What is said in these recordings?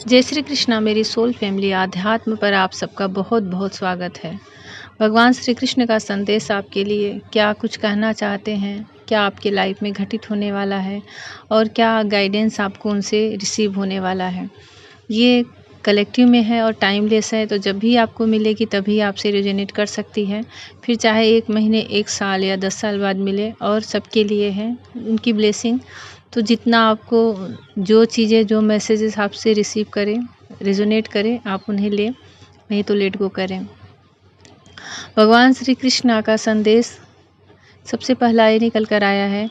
जय श्री कृष्णा मेरी soul family आध्यात्म पर आप सबका बहुत बहुत स्वागत है। भगवान श्री कृष्ण का संदेश आपके लिए क्या कुछ कहना चाहते हैं, क्या आपके लाइफ में घटित होने वाला है और क्या गाइडेंस आपको उनसे रिसीव होने वाला है। ये कलेक्टिव में है और टाइमलेस है, तो जब भी आपको मिलेगी तभी आपसे रेजोनेट कर सकती है। फिर चाहे 1 महीने, 1 साल या 10 साल बाद मिले, और सबके लिए है उनकी ब्लेसिंग। तो जितना आपको जो चीज़ें, जो मैसेजेस आपसे रिसीव करें, रेजोनेट करें, आप उन्हें लें, नहीं तो लेट गो करें। भगवान श्री कृष्ण का संदेश सबसे पहला ये निकल कर आया है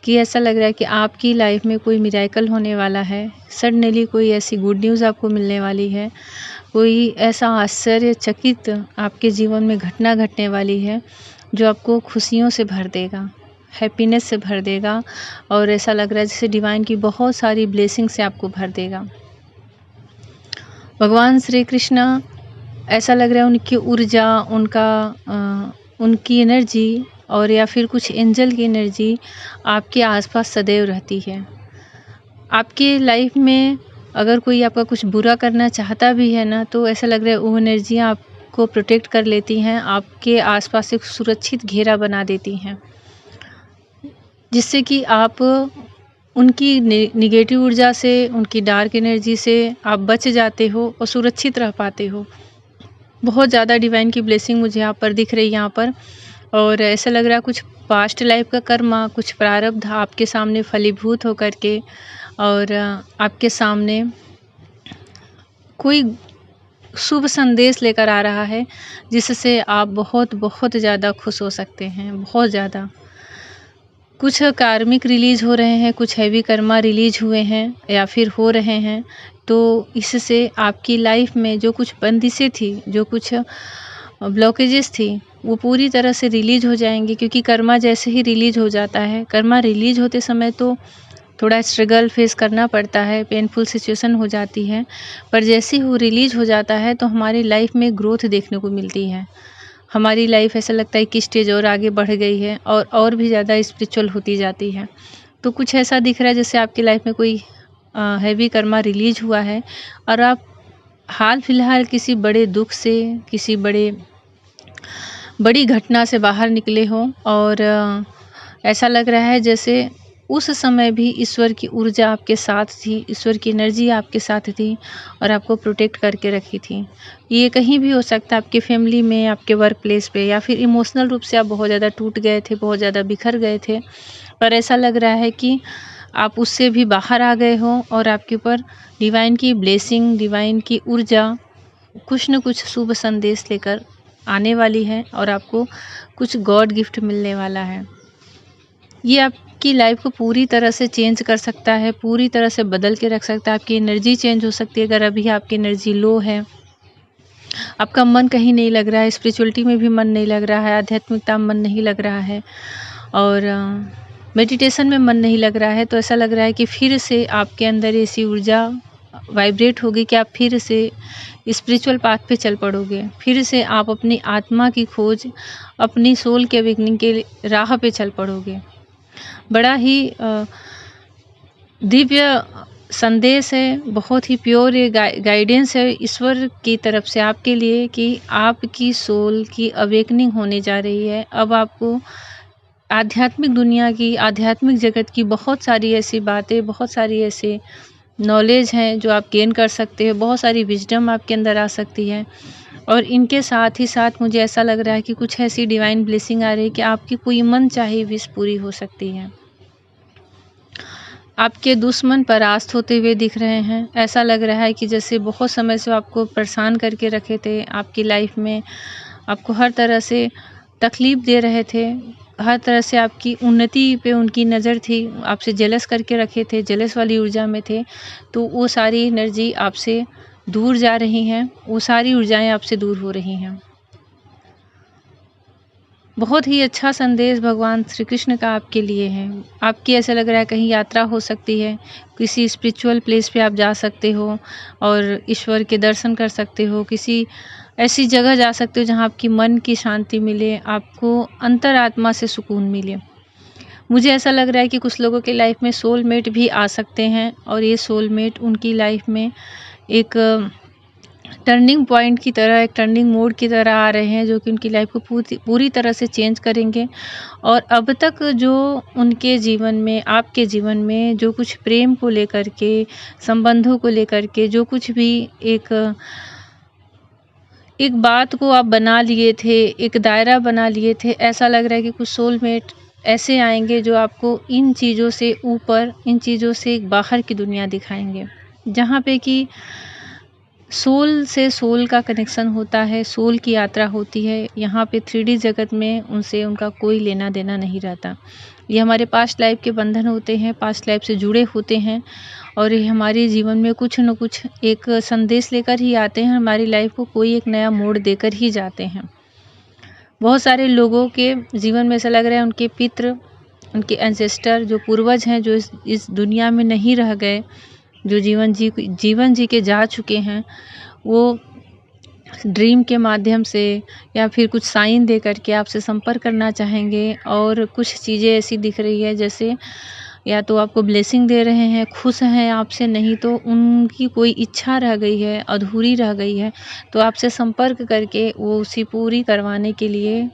कि ऐसा लग रहा है कि आपकी लाइफ में कोई मिरेकल होने वाला है। सडनली कोई ऐसी गुड न्यूज़ आपको मिलने वाली है, कोई ऐसा आश्चर्यचकित आपके जीवन में घटना घटने वाली है जो आपको खुशियों से भर देगा, हैप्पीनेस से भर देगा, और ऐसा लग रहा है जैसे डिवाइन की बहुत सारी ब्लेसिंग से आपको भर देगा। भगवान श्री कृष्ण, ऐसा लग रहा है उनकी ऊर्जा, उनकी एनर्जी, और या फिर कुछ एंजल की एनर्जी आपके आसपास सदैव रहती है। आपके लाइफ में अगर कोई आपका कुछ बुरा करना चाहता भी है ना, तो ऐसा लग रहा है वो एनर्जियाँ आपको प्रोटेक्ट कर लेती हैं, आपके आसपास एक सुरक्षित घेरा बना देती हैं, जिससे कि आप उनकी निगेटिव ऊर्जा से, उनकी डार्क एनर्जी से आप बच जाते हो और सुरक्षित रह पाते हो। बहुत ज़्यादा डिवाइन की ब्लेसिंग मुझे यहाँ पर दिख रही है यहाँ पर। और ऐसा लग रहा है कुछ पास्ट लाइफ का कर्मा, कुछ प्रारब्ध आपके सामने फलीभूत होकर के, और आपके सामने कोई शुभ संदेश लेकर आ रहा है, जिससे आप बहुत बहुत ज़्यादा खुश हो सकते हैं, बहुत ज़्यादा। कुछ कार्मिक रिलीज हो रहे हैं, कुछ हैवी कर्मा रिलीज हुए हैं या फिर हो रहे हैं। तो इससे आपकी लाइफ में जो कुछ बंदिशें थी, जो कुछ ब्लॉकेजेस थी, वो पूरी तरह से रिलीज हो जाएंगी। क्योंकि कर्मा जैसे ही रिलीज हो जाता है, कर्मा रिलीज होते समय तो थोड़ा स्ट्रगल फेस करना पड़ता है, पेनफुल सिचुएशन हो जाती है, पर जैसे ही वो रिलीज हो जाता है तो हमारी लाइफ में ग्रोथ देखने को मिलती है। हमारी लाइफ ऐसा लगता है कि स्टेज और आगे बढ़ गई है और भी ज़्यादा स्पिरिचुअल होती जाती है। तो कुछ ऐसा दिख रहा है जैसे आपकी लाइफ में कोई हैवी कर्मा रिलीज हुआ है, और आप हाल फिलहाल किसी बड़े दुख से, किसी बड़ी घटना से बाहर निकले हो, और ऐसा लग रहा है जैसे उस समय भी ईश्वर की ऊर्जा आपके साथ थी, ईश्वर की एनर्जी आपके साथ थी और आपको प्रोटेक्ट करके रखी थी। ये कहीं भी हो सकता है, आपके फैमिली में, आपके वर्क प्लेस पे, या फिर इमोशनल रूप से आप बहुत ज़्यादा टूट गए थे, बहुत ज़्यादा बिखर गए थे, पर ऐसा लग रहा है कि आप उससे भी बाहर आ गए हो और आपके ऊपर डिवाइन की ब्लेसिंग, डिवाइन की ऊर्जा कुछ न कुछ शुभ संदेश लेकर आने वाली है, और आपको कुछ गॉड गिफ्ट मिलने वाला है। ये आपकी लाइफ को पूरी तरह से चेंज कर सकता है, पूरी तरह से बदल के रख सकता है। आपकी एनर्जी चेंज हो सकती है। अगर अभी आपकी एनर्जी लो है, आपका मन कहीं नहीं लग रहा है, स्पिरिचुअलिटी में भी मन नहीं लग रहा है, आध्यात्मिकता में मन नहीं लग रहा है, और मेडिटेशन में मन नहीं लग रहा है, तो ऐसा लग रहा है कि फिर से आपके अंदर ऐसी ऊर्जा वाइब्रेट होगी कि आप फिर से स्पिरिचुअल पाथ पे चल पड़ोगे। फिर से आप अपनी आत्मा की खोज, अपनी सोल के अवेकनिंग के राह पे चल पड़ोगे। बड़ा ही दिव्य संदेश है, बहुत ही प्योर ये गाइडेंस है ईश्वर की तरफ से आपके लिए कि आपकी सोल की अवेकनिंग होने जा रही है। अब आपको आध्यात्मिक दुनिया की, आध्यात्मिक जगत की बहुत सारी ऐसी बातें, बहुत सारी ऐसे नॉलेज हैं जो आप गेन कर सकते हो, बहुत सारी विजडम आपके अंदर आ सकती है। और इनके साथ ही साथ मुझे ऐसा लग रहा है कि कुछ ऐसी डिवाइन ब्लेसिंग आ रही है कि आपकी कोई मन चाहे विश पूरी हो सकती है। आपके दुश्मन परास्त होते हुए दिख रहे हैं। ऐसा लग रहा है कि जैसे बहुत समय से आपको परेशान करके रखे थे, आपकी लाइफ में आपको हर तरह से तकलीफ़ दे रहे थे, हर तरह से आपकी उन्नति पे उनकी नज़र थी, आपसे जेलस करके रखे थे, जेलस वाली ऊर्जा में थे। तो वो सारी एनर्जी आपसे दूर जा रही हैं, वो सारी ऊर्जाएं आपसे दूर हो रही हैं। बहुत ही अच्छा संदेश भगवान श्री कृष्ण का आपके लिए है। आपकी ऐसा लग रहा है कहीं यात्रा हो सकती है, किसी स्पिरिचुअल प्लेस पे आप जा सकते हो और ईश्वर के दर्शन कर सकते हो, किसी ऐसी जगह जा सकते हो जहाँ आपकी मन की शांति मिले, आपको अंतरात्मा से सुकून मिले। मुझे ऐसा लग रहा है कि कुछ लोगों के लाइफ में सोलमेट भी आ सकते हैं, और ये सोलमेट उनकी लाइफ में एक टर्निंग पॉइंट की तरह, एक टर्निंग मोड की तरह आ रहे हैं, जो कि उनकी लाइफ को पूरी तरह से चेंज करेंगे। और अब तक जो उनके जीवन में, आपके जीवन में जो कुछ प्रेम को लेकर के, संबंधों को लेकर के जो कुछ भी एक बात को आप बना लिए थे, एक दायरा बना लिए थे, ऐसा लग रहा है कि कुछ सोलमेट ऐसे आएँगे जो आपको इन चीज़ों से ऊपर, इन चीज़ों से बाहर की दुनिया दिखाएँगे। जहाँ पे कि सोल से सोल का कनेक्शन होता है, सोल की यात्रा होती है। यहाँ पे 3D जगत में उनसे उनका कोई लेना-देना नहीं रहता। ये हमारे पास्ट लाइफ़ के बंधन होते हैं, पास्ट लाइफ़ से जुड़े होते हैं और ये हमारे जीवन में कुछ न कुछ एक संदेश लेकर ही आते हैं, हमारी लाइफ़ को कोई एक नया मोड़ देकर ही जाते हैं। बहुत सारे लोगों के जीवन में ऐसा लग रहा है उनके पितृ, उनके एंसेस्टर जो पूर्वज हैं, जो इस दुनिया में नहीं रह गए, जो जीवन जी के जा चुके हैं, वो ड्रीम के माध्यम से या फिर कुछ साइन दे कर के आपसे संपर्क करना चाहेंगे। और कुछ चीज़ें ऐसी दिख रही है जैसे या तो आपको ब्लेसिंग दे रहे हैं, खुश हैं आपसे, नहीं तो उनकी कोई इच्छा रह गई है, अधूरी रह गई है, तो आपसे संपर्क करके वो उसी पूरी करवाने के लिए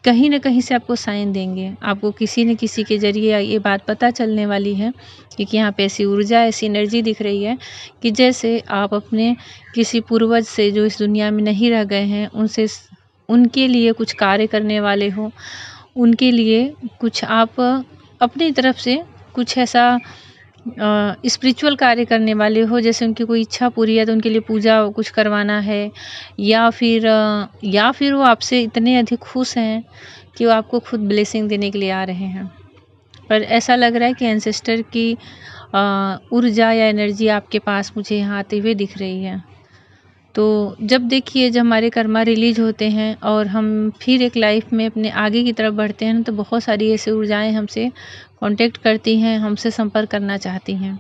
कहीं न कहीं से आपको साइन देंगे। आपको किसी न किसी के ज़रिए ये बात पता चलने वाली है, क्योंकि यहाँ पे ऐसी ऊर्जा, ऐसी एनर्जी दिख रही है कि जैसे आप अपने किसी पूर्वज से जो इस दुनिया में नहीं रह गए हैं, उनके लिए कुछ कार्य करने वाले हो, उनके लिए कुछ आप अपनी तरफ से कुछ ऐसा स्पिरिचुअल कार्य करने वाले हो। जैसे उनकी कोई इच्छा पूरी है तो उनके लिए पूजा कुछ करवाना है, या फिर वो आपसे इतने अधिक खुश हैं कि वो आपको खुद ब्लेसिंग देने के लिए आ रहे हैं। पर ऐसा लग रहा है कि एंसेस्टर की ऊर्जा या एनर्जी आपके पास मुझे यहाँ आते हुए दिख रही है। तो जब हमारे कर्मा रिलीज होते हैं और हम फिर एक लाइफ में अपने आगे की तरफ बढ़ते हैं, तो बहुत सारी ऐसी ऊर्जाएं हमसे कांटेक्ट करती हैं, हमसे संपर्क करना चाहती हैं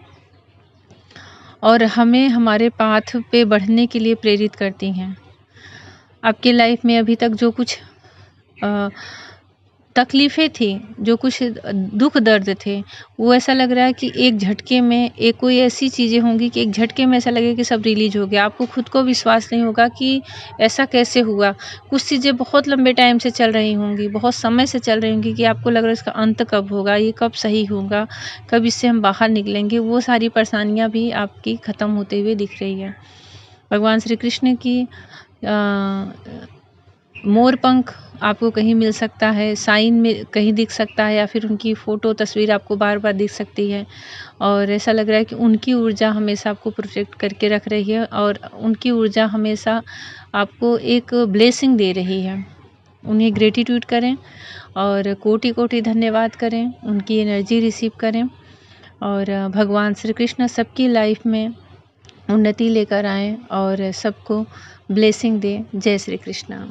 और हमें हमारे पाथ पे बढ़ने के लिए प्रेरित करती हैं। आपकी लाइफ में अभी तक जो कुछ तकलीफ़ें थी, जो कुछ दुख दर्द थे, वो ऐसा लग रहा है कि एक झटके में कोई ऐसी चीज़ें होंगी कि एक झटके में ऐसा लगेगा कि सब रिलीज़ हो गया। आपको खुद को विश्वास नहीं होगा कि ऐसा कैसे हुआ। कुछ चीज़ें बहुत लंबे टाइम से चल रही होंगी, बहुत समय से चल रही होंगी कि आपको लग रहा है इसका अंत कब होगा, ये कब सही होगा, कब इससे हम बाहर निकलेंगे। वो सारी परेशानियाँ भी आपकी ख़त्म होते हुए दिख रही है। भगवान श्री कृष्ण की मोर पंख आपको कहीं मिल सकता है, साइन में कहीं दिख सकता है, या फिर उनकी फ़ोटो तस्वीर आपको बार-बार दिख सकती है और ऐसा लग रहा है कि उनकी ऊर्जा हमेशा आपको प्रोटेक्ट करके रख रही है और उनकी ऊर्जा हमेशा आपको एक ब्लेसिंग दे रही है। उन्हें ग्रैटिट्यूड करें और कोटि-कोटि धन्यवाद करें, उनकी एनर्जी रिसीव करें और भगवान श्री कृष्ण सबकी लाइफ में उन्नति लेकर आएँ और सबको ब्लेसिंग दें। जय श्री कृष्ण।